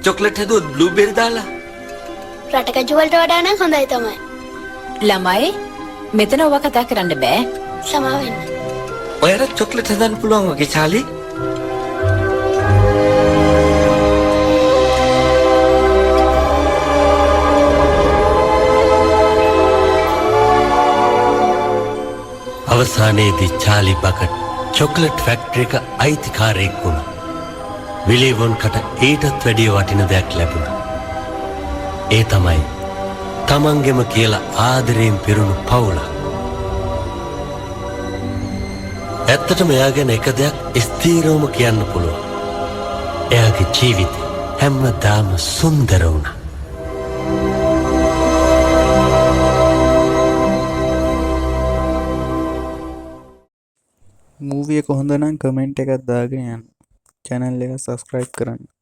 Chocolate හදුවොත් blueberry දාලා. රටකජු වලට වඩා නම් හොඳයි තමයි. ළමයි මෙතන ඔව කතා කරන්න බෑ. සමා වෙන්න. ඔයාලට චොක්ලට් හදන්න පුළුවන් වගේ චාලි. අවසානයේදී චාලි බකට් චොක්ලට් ෆැක්ටරි එක අයිතිකාරයෙක් වුණා. විලේවොන්කට ඊටත් වැඩිය වටින දෙයක් ලැබුණා. ඒ තමයි තමන්ගෙම කියලා ආදරයෙන් පිරුණු පවුලක්. ඇත්තටම එයා ගැන එක දෙයක් ස්ථීරවම කියන්න පුළුවන්. එයාගේ ජීවිතය හැමදාම සුන්දර වුණා. मूवी एक හොඳ නම් කමෙන්ට් එකක් දාගෙන යන්න. channel එක subscribe කරන්න.